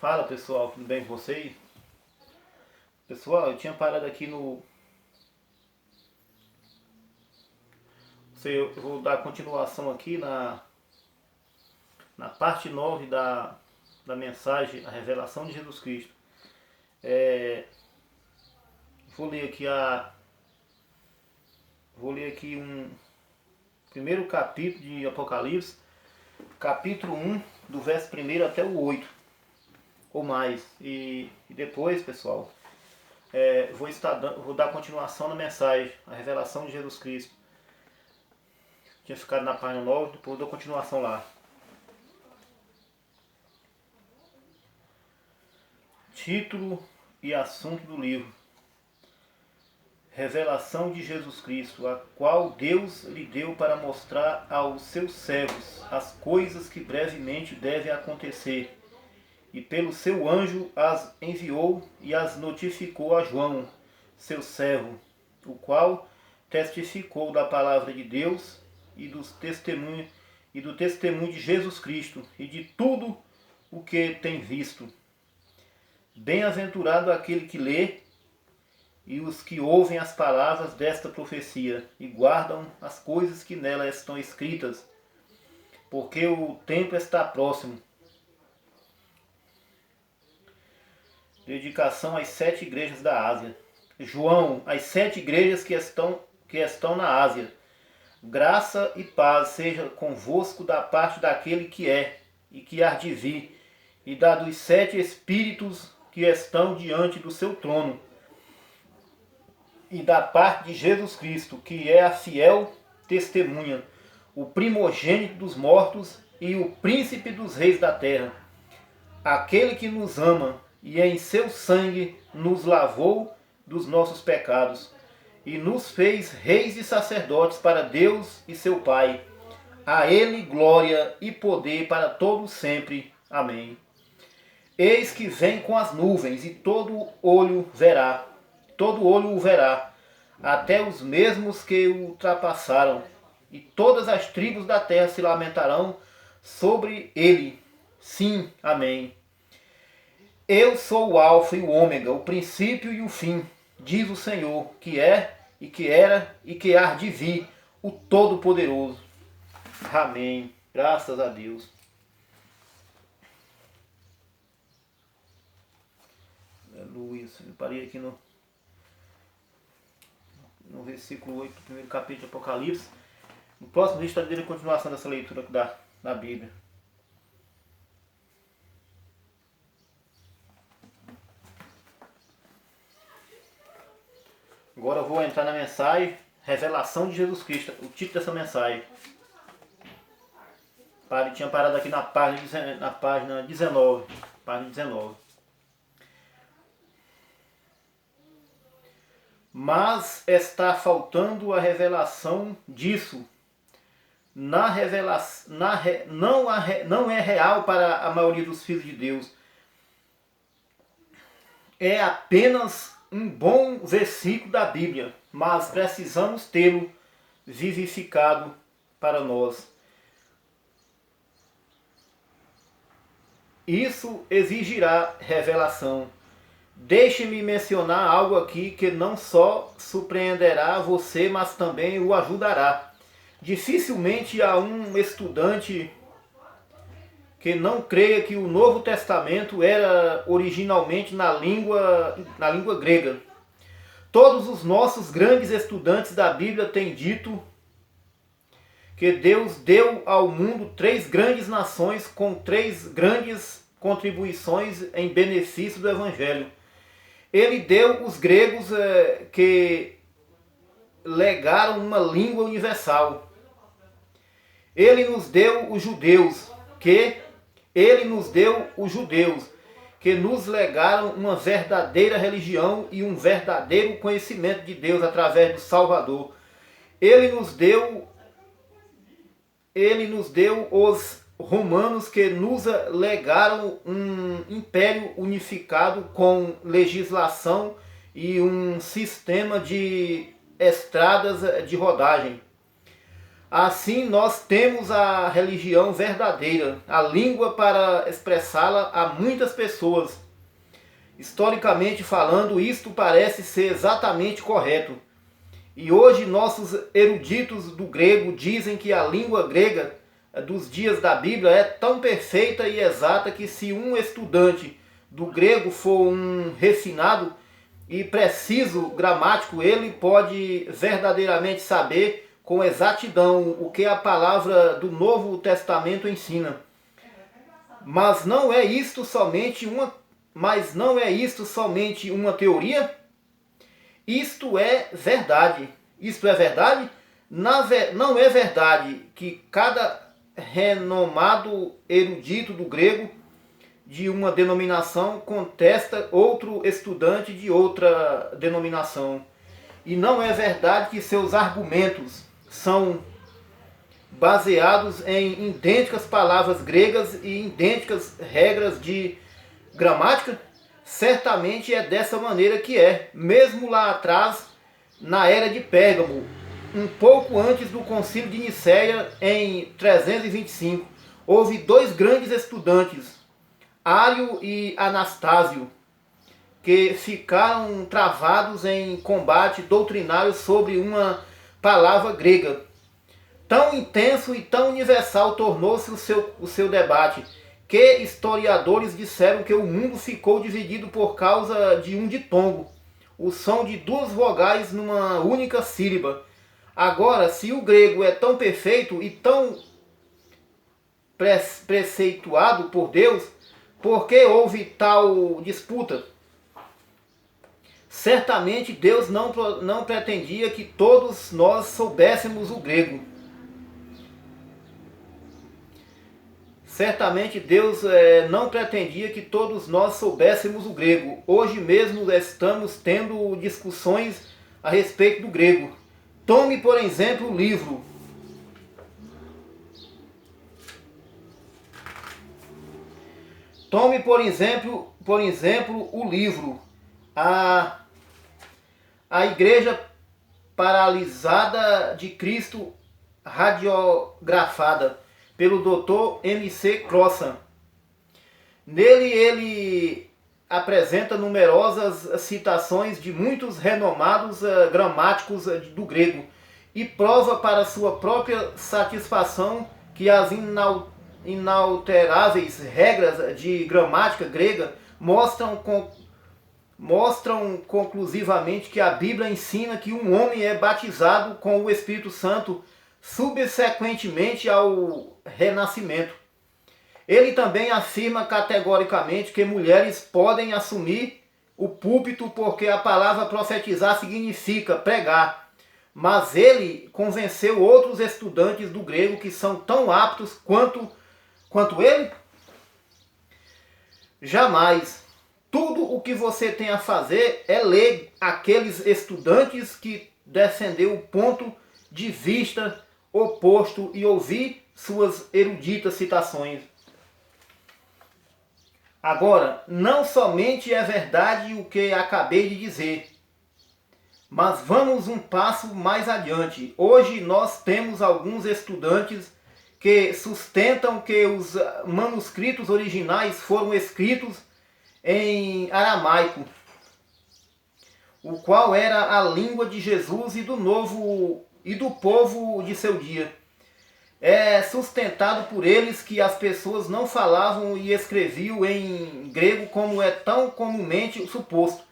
Fala pessoal, tudo bem com vocês? Pessoal, eu tinha parado aqui no. Eu vou dar continuação aqui na parte 9 da mensagem, a revelação de Jesus Cristo. Vou ler aqui um primeiro capítulo de Apocalipse, capítulo 1, do verso 1 até o 8, ou mais. E depois, pessoal, vou dar continuação na mensagem, a revelação de Jesus Cristo. Tinha ficado na página 9, depois dou continuação lá. Título e assunto do livro: Revelação de Jesus Cristo, a qual Deus lhe deu para mostrar aos seus servos as coisas que brevemente devem acontecer. E pelo seu anjo as enviou e as notificou a João, seu servo, o qual testificou da palavra de Deus e do testemunho de Jesus Cristo e de tudo o que tem visto. Bem-aventurado aquele que lê e os que ouvem as palavras desta profecia e guardam as coisas que nela estão escritas, porque o tempo está próximo. Dedicação às 7 igrejas da Ásia. João, às 7 igrejas que estão na Ásia. Graça e paz seja convosco da parte daquele que é e que há de vir, e da dos 7 espíritos que estão diante do seu trono, e da parte de Jesus Cristo, que é a fiel testemunha, o primogênito dos mortos e o príncipe dos reis da terra, aquele que nos ama e em seu sangue nos lavou dos nossos pecados e nos fez reis e sacerdotes para Deus e seu Pai. A ele glória e poder para todos sempre. Amém. Eis que vem com as nuvens e todo olho o verá, até os mesmos que o ultrapassaram, e todas as tribos da terra se lamentarão sobre ele. Sim, amém. Eu sou o Alfa e o Ômega, o princípio e o fim, diz o Senhor, que é, e que era, e que há de vir, o Todo-Poderoso. Amém. Graças a Deus. Aleluia. Eu parei aqui no versículo 8 do primeiro capítulo de Apocalipse. No próximo vídeo estarei dando continuação dessa leitura da Bíblia. Agora eu vou entrar na mensagem Revelação de Jesus Cristo, o título dessa mensagem. Tinha parado aqui na página 19. Página 19. Mas está faltando a revelação disso. Não é real para a maioria dos filhos de Deus. É apenas um bom versículo da Bíblia, mas precisamos tê-lo vivificado para nós. Isso exigirá revelação. Deixe-me mencionar algo aqui que não só surpreenderá você, mas também o ajudará. Dificilmente há um estudante que não creia que o Novo Testamento era originalmente na língua grega. Todos os nossos grandes estudantes da Bíblia têm dito que Deus deu ao mundo 3 grandes nações com 3 grandes contribuições em benefício do Evangelho. Ele deu os gregos que legaram uma língua universal. Ele nos deu os judeus que nos legaram uma verdadeira religião e um verdadeiro conhecimento de Deus através do Salvador. Ele nos deu os romanos que nos legaram um império unificado com legislação e um sistema de estradas de rodagem. Assim nós temos a religião verdadeira, a língua para expressá-la a muitas pessoas. Historicamente falando, isto parece ser exatamente correto. E hoje nossos eruditos do grego dizem que a língua grega dos dias da Bíblia é tão perfeita e exata que se um estudante do grego for um refinado e preciso gramático, ele pode verdadeiramente saber com exatidão o que a palavra do Novo Testamento ensina. Mas não é isto somente uma teoria? Isto é verdade. Isto é verdade? Não é verdade que cada renomado erudito do grego de uma denominação contesta outro estudante de outra denominação. E não é verdade que seus argumentos são baseados em idênticas palavras gregas e idênticas regras de gramática? Certamente é dessa maneira que é. Mesmo lá atrás, na era de Pérgamo, um pouco antes do concílio de Nicéia, em 325, houve dois grandes estudantes, Ário e Anastásio, que ficaram travados em combate doutrinário sobre uma palavra grega. Tão intenso e tão universal tornou-se o seu debate, que historiadores disseram que o mundo ficou dividido por causa de um ditongo, o som de duas vogais numa única sílaba. Agora, se o grego é tão perfeito e tão preceituado por Deus, por que houve tal disputa? Certamente Deus não pretendia que todos nós soubéssemos o grego. Certamente Deus não pretendia que todos nós soubéssemos o grego. Hoje mesmo estamos tendo discussões a respeito do grego. Tome, por exemplo, o livro. Tome, por exemplo, o livro A Igreja Paralisada de Cristo Radiografada, pelo Dr. M.C. Crossan. Nele ele apresenta numerosas citações de muitos renomados gramáticos do grego e prova para sua própria satisfação que as inalteráveis regras de gramática grega mostram conclusivamente que a Bíblia ensina que um homem é batizado com o Espírito Santo subsequentemente ao renascimento. Ele também afirma categoricamente que mulheres podem assumir o púlpito porque a palavra profetizar significa pregar. Mas ele convenceu outros estudantes do grego que são tão aptos quanto ele? Jamais. Tudo o que você tem a fazer é ler aqueles estudantes que defendeu o ponto de vista oposto e ouvir suas eruditas citações. Agora, não somente é verdade o que acabei de dizer, mas vamos um passo mais adiante. Hoje nós temos alguns estudantes que sustentam que os manuscritos originais foram escritos em aramaico, o qual era a língua de Jesus e do povo de seu dia. É sustentado por eles que as pessoas não falavam e escreviam em grego como é tão comumente suposto.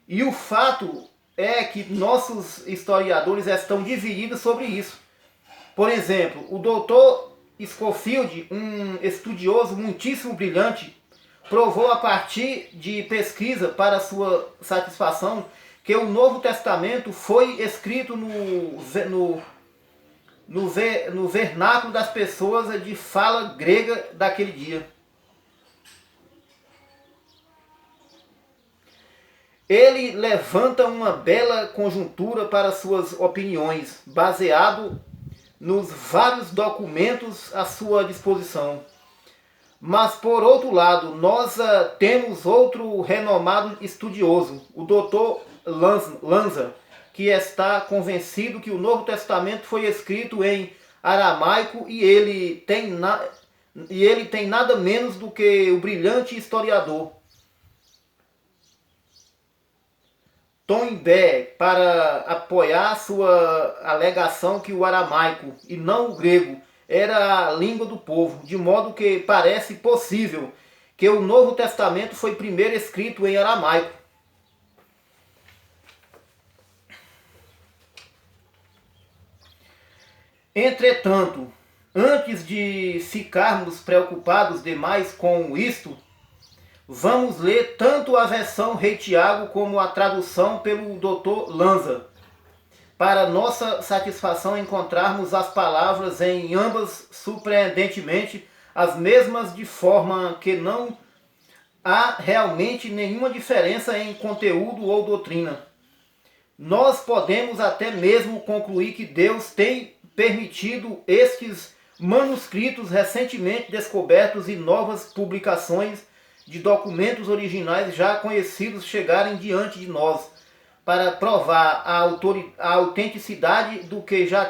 E o fato é que nossos historiadores estão divididos sobre isso. Por exemplo, o Dr. Scofield, um estudioso muitíssimo brilhante, provou a partir de pesquisa para sua satisfação que o Novo Testamento foi escrito no vernáculo das pessoas de fala grega daquele dia. Ele levanta uma bela conjuntura para suas opiniões, baseado nos vários documentos à sua disposição. Mas, por outro lado, nós temos outro renomado estudioso, o Dr. Lanza, que está convencido que o Novo Testamento foi escrito em aramaico e ele tem nada menos do que o brilhante historiador Toynbee para apoiar sua alegação que o aramaico e não o grego era a língua do povo, de modo que parece possível que o Novo Testamento foi primeiro escrito em aramaico. Entretanto, antes de ficarmos preocupados demais com isto, vamos ler tanto a versão Rei Tiago como a tradução pelo Dr. Lanza, para nossa satisfação encontrarmos as palavras em ambas surpreendentemente as mesmas, de forma que não há realmente nenhuma diferença em conteúdo ou doutrina. Nós podemos até mesmo concluir que Deus tem permitido estes manuscritos recentemente descobertos e novas publicações de documentos originais já conhecidos chegarem diante de nós, para provar a autenticidade do que já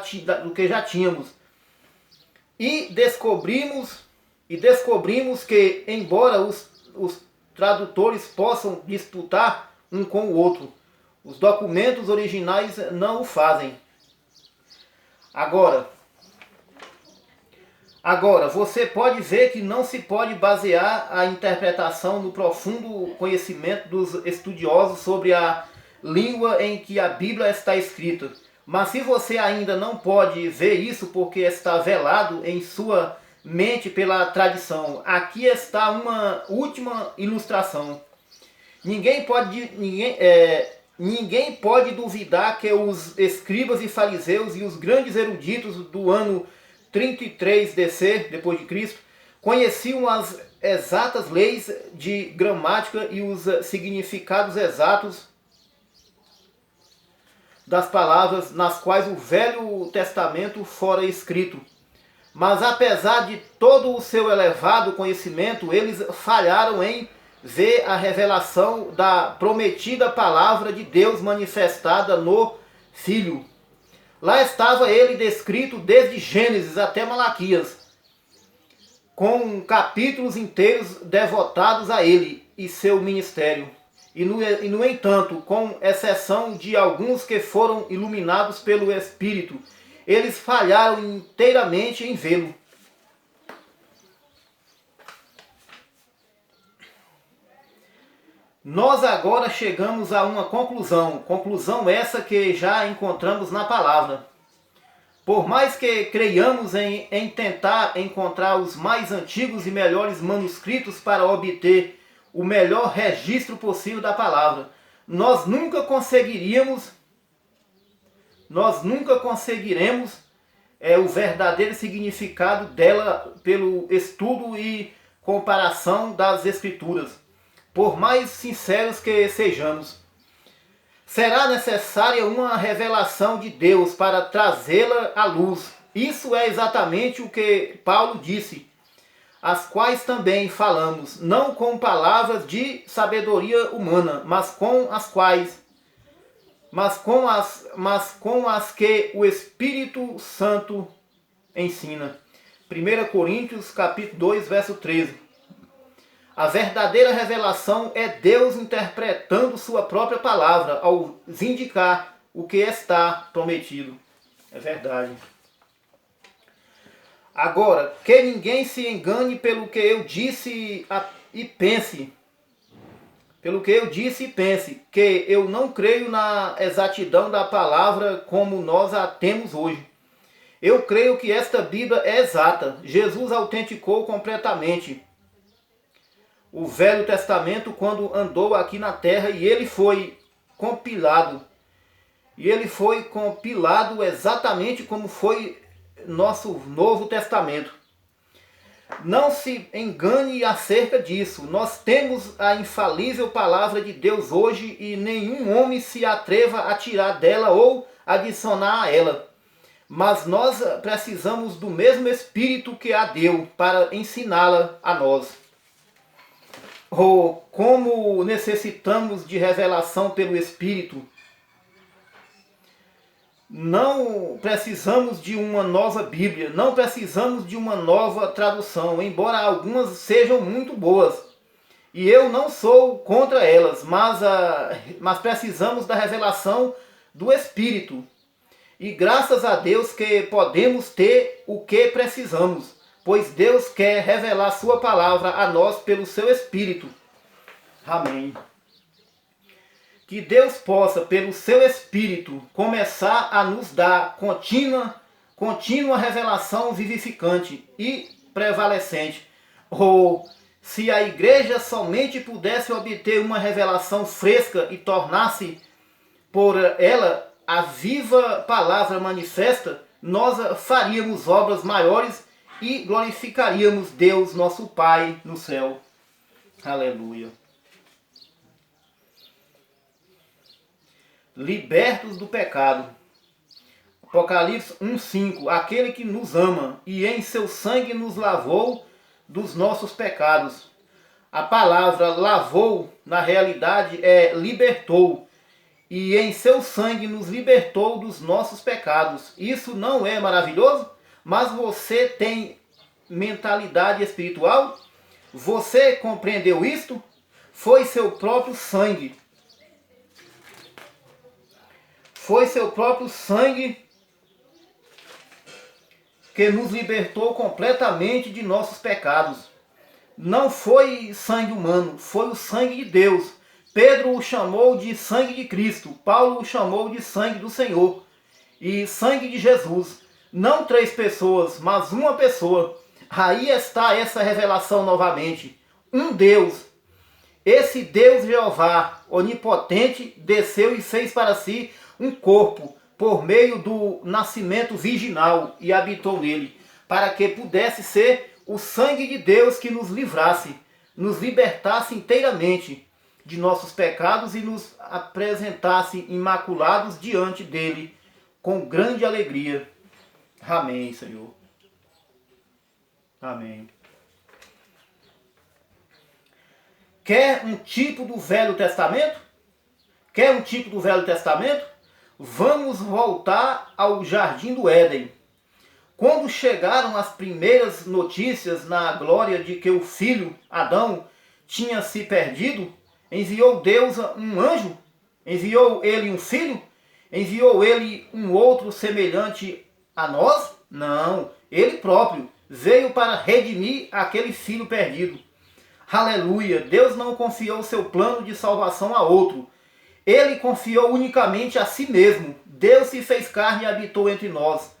tínhamos. E descobrimos que, embora os tradutores possam disputar um com o outro, os documentos originais não o fazem. Agora, você pode ver que não se pode basear a interpretação no profundo conhecimento dos estudiosos sobre a língua em que a Bíblia está escrita. Mas se você ainda não pode ver isso porque está velado em sua mente pela tradição, aqui está uma última ilustração. Ninguém pode duvidar que os escribas e fariseus e os grandes eruditos do ano 33 DC, depois de Cristo, conheciam as exatas leis de gramática e os significados exatos das palavras nas quais o Velho Testamento fora escrito. Mas apesar de todo o seu elevado conhecimento, eles falharam em ver a revelação da prometida palavra de Deus manifestada no Filho. Lá estava ele descrito desde Gênesis até Malaquias, com capítulos inteiros devotados a ele e seu ministério. E no entanto, com exceção de alguns que foram iluminados pelo Espírito, eles falharam inteiramente em vê-lo. Nós agora chegamos a uma conclusão essa que já encontramos na palavra. Por mais que creiamos em tentar encontrar os mais antigos e melhores manuscritos para obter o melhor registro possível da palavra, nós nunca conseguiremos o verdadeiro significado dela pelo estudo e comparação das Escrituras. Por mais sinceros que sejamos, será necessária uma revelação de Deus para trazê-la à luz. Isso é exatamente o que Paulo disse, as quais também falamos, não com palavras de sabedoria humana, mas com as que o Espírito Santo ensina. 1 Coríntios capítulo 2, verso 13. A verdadeira revelação é Deus interpretando sua própria palavra ao indicar o que está prometido. É verdade. Agora, que ninguém se engane pelo que eu disse e pense. Que eu não creio na exatidão da palavra como nós a temos hoje. Eu creio que esta Bíblia é exata. Jesus autenticou completamente o Velho Testamento quando andou aqui na terra, e ele foi compilado. Exatamente como foi nosso Novo Testamento. Não se engane acerca disso. Nós temos a infalível palavra de Deus hoje e nenhum homem se atreva a tirar dela ou adicionar a ela. Mas nós precisamos do mesmo Espírito que a deu para ensiná-la a nós. Como necessitamos de revelação pelo Espírito. Não precisamos de uma nova Bíblia, não precisamos de uma nova tradução, embora algumas sejam muito boas. E eu não sou contra elas, mas precisamos da revelação do Espírito. E graças a Deus que podemos ter o que precisamos, pois Deus quer revelar sua palavra a nós pelo seu Espírito. Amém. Que Deus possa, pelo seu Espírito, começar a nos dar contínua revelação vivificante e prevalecente. Ou, se a igreja somente pudesse obter uma revelação fresca e tornasse por ela a viva palavra manifesta, nós faríamos obras maiores e glorificaríamos Deus, nosso Pai, no céu. Aleluia. Libertos do pecado. Apocalipse 1:5. Aquele que nos ama e em seu sangue nos lavou dos nossos pecados. A palavra lavou, na realidade, é libertou. E em seu sangue nos libertou dos nossos pecados. Isso não é maravilhoso? Mas você tem mentalidade espiritual? Você compreendeu isto? Foi seu próprio sangue. Foi seu próprio sangue que nos libertou completamente de nossos pecados. Não foi sangue humano, foi o sangue de Deus. Pedro o chamou de sangue de Cristo. Paulo o chamou de sangue do Senhor. E sangue de Jesus. Não 3 pessoas, mas uma pessoa. Aí está essa revelação novamente. Um Deus. Esse Deus Jeová, onipotente, desceu e fez para si um corpo por meio do nascimento virginal e habitou nele, para que pudesse ser o sangue de Deus que nos livrasse, nos libertasse inteiramente de nossos pecados e nos apresentasse imaculados diante dele com grande alegria. Amém, Senhor. Amém. Quer um tipo do Velho Testamento? Quer um tipo do Velho Testamento? Vamos voltar ao Jardim do Éden. Quando chegaram as primeiras notícias na glória de que o filho, Adão, tinha se perdido, enviou Deus um anjo? Enviou ele um filho? Enviou ele um outro semelhante a nós? Não, ele próprio veio para redimir aquele filho perdido. Aleluia! Deus não confiou seu plano de salvação a outro. Ele confiou unicamente a si mesmo. Deus se fez carne e habitou entre nós.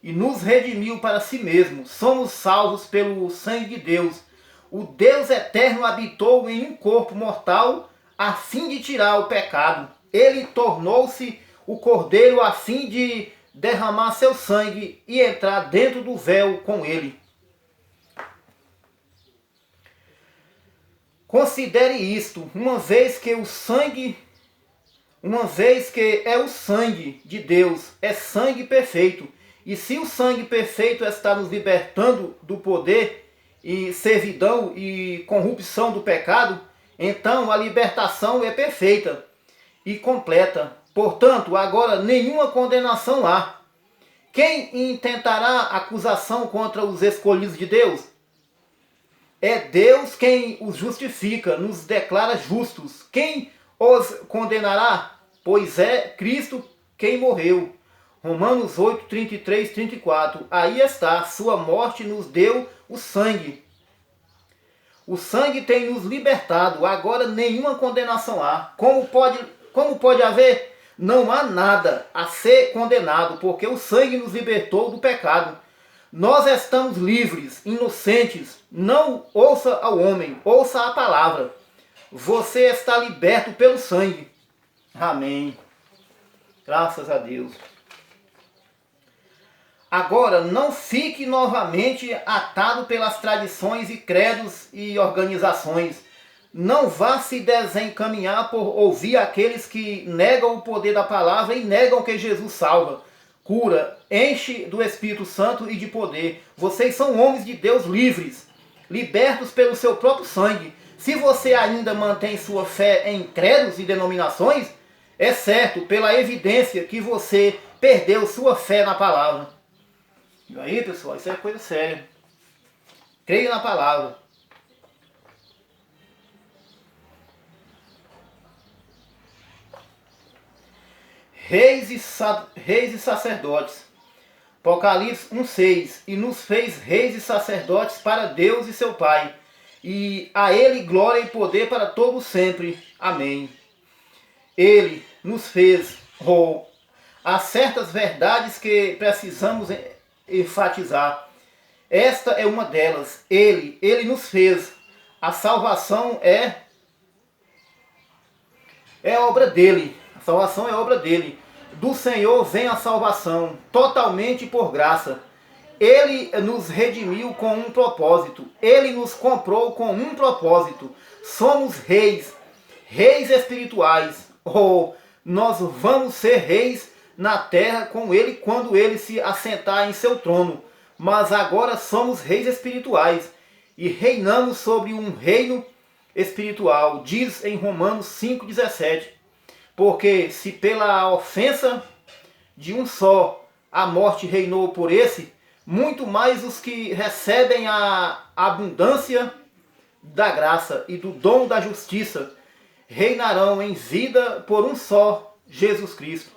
E nos redimiu para si mesmo. Somos salvos pelo sangue de Deus. O Deus eterno habitou em um corpo mortal a fim de tirar o pecado. Ele tornou-se o cordeiro a fim de derramar seu sangue e entrar dentro do véu com ele. Considere isto, uma vez que é o sangue de Deus, é sangue perfeito. E se o sangue perfeito está nos libertando do poder e servidão e corrupção do pecado, então a libertação é perfeita e completa. Portanto, agora nenhuma condenação há. Quem intentará acusação contra os escolhidos de Deus? É Deus quem os justifica, nos declara justos. Quem os condenará? Pois é Cristo quem morreu. Romanos 8, 33, 34. Aí está, sua morte nos deu o sangue. O sangue tem nos libertado, agora nenhuma condenação há. Como pode haver? Não há nada a ser condenado, porque o sangue nos libertou do pecado. Nós estamos livres, inocentes. Não ouça ao homem, ouça a palavra. Você está liberto pelo sangue. Amém. Graças a Deus. Agora, não fique novamente atado pelas tradições e credos e organizações. Não vá se desencaminhar por ouvir aqueles que negam o poder da palavra e negam que Jesus salva, cura, enche do Espírito Santo e de poder. Vocês são homens de Deus livres, libertos pelo seu próprio sangue. Se você ainda mantém sua fé em credos e denominações, É certo, pela evidência que você perdeu sua fé na palavra. E aí, pessoal, isso é coisa séria. Creia na palavra. Reis e sacerdotes. Apocalipse 1,6. E nos fez reis e sacerdotes para Deus e seu Pai. E a Ele glória e poder para todos sempre. Amém. Ele nos fez, há certas verdades que precisamos enfatizar. Esta é uma delas. Ele nos fez. A salvação é obra dele. A salvação é obra dele. Do Senhor vem a salvação, totalmente por graça. Ele nos redimiu com um propósito. Ele nos comprou com um propósito. Somos reis, reis espirituais. Nós vamos ser reis na terra com ele quando ele se assentar em seu trono. Mas agora somos reis espirituais e reinamos sobre um reino espiritual. Diz em Romanos 5,17. Porque se pela ofensa de um só a morte reinou por esse, muito mais os que recebem a abundância da graça e do dom da justiça reinarão em vida por um só Jesus Cristo.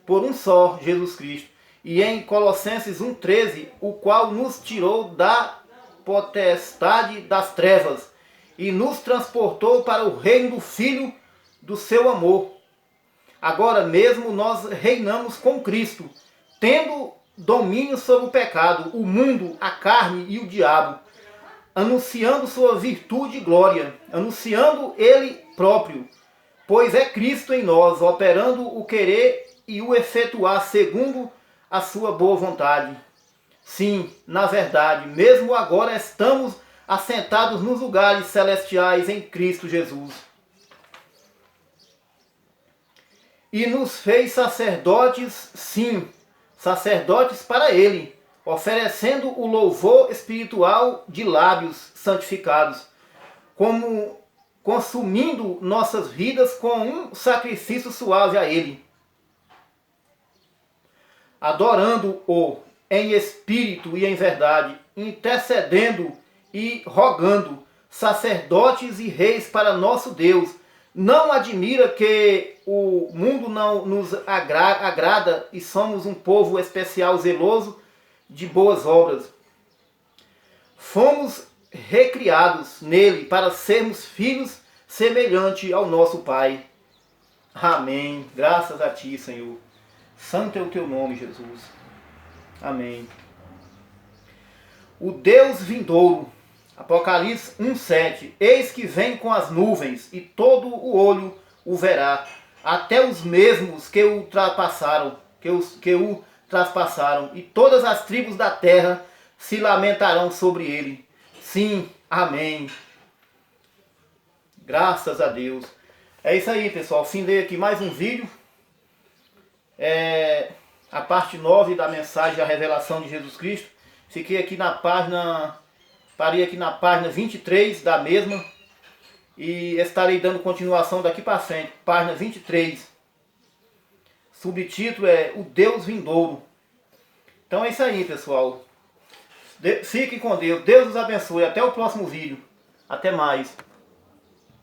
Por um só Jesus Cristo. E em Colossenses 1,13, o qual nos tirou da potestade das trevas e nos transportou para o reino do Filho do seu amor. Agora mesmo nós reinamos com Cristo, tendo domínio sobre o pecado, o mundo, a carne e o diabo, anunciando sua virtude e glória, anunciando Ele próprio, pois é Cristo em nós, operando o querer e o efetuar segundo a sua boa vontade. Sim, na verdade, mesmo agora estamos assentados nos lugares celestiais em Cristo Jesus. E nos fez sacerdotes, sim, sacerdotes para Ele, oferecendo o louvor espiritual de lábios santificados, como consumindo nossas vidas com um sacrifício suave a Ele, adorando-o em espírito e em verdade, intercedendo e rogando, sacerdotes e reis para nosso Deus. Não admira que o mundo não nos agrada e somos um povo especial, zeloso de boas obras. Fomos recriados nele para sermos filhos semelhante ao nosso Pai. Amém. Graças a Ti, Senhor. Santo é o Teu nome, Jesus. Amém. O Deus vindouro. Apocalipse 1,7. Eis que vem com as nuvens, e todo o olho o verá, até os mesmos que o trapassaram, traspasaram, e todas as tribos da terra se lamentarão sobre ele. Sim, amém. Graças a Deus. É isso aí, pessoal. Findei aqui mais um vídeo. A parte 9 da mensagem da revelação de Jesus Cristo. Fiquei aqui na página... Parei aqui na página 23 da mesma e estarei dando continuação daqui para frente. Página 23. Subtítulo é O Deus Vindouro. Então é isso aí, pessoal. Fiquem com Deus. Deus os abençoe. Até o próximo vídeo. Até mais.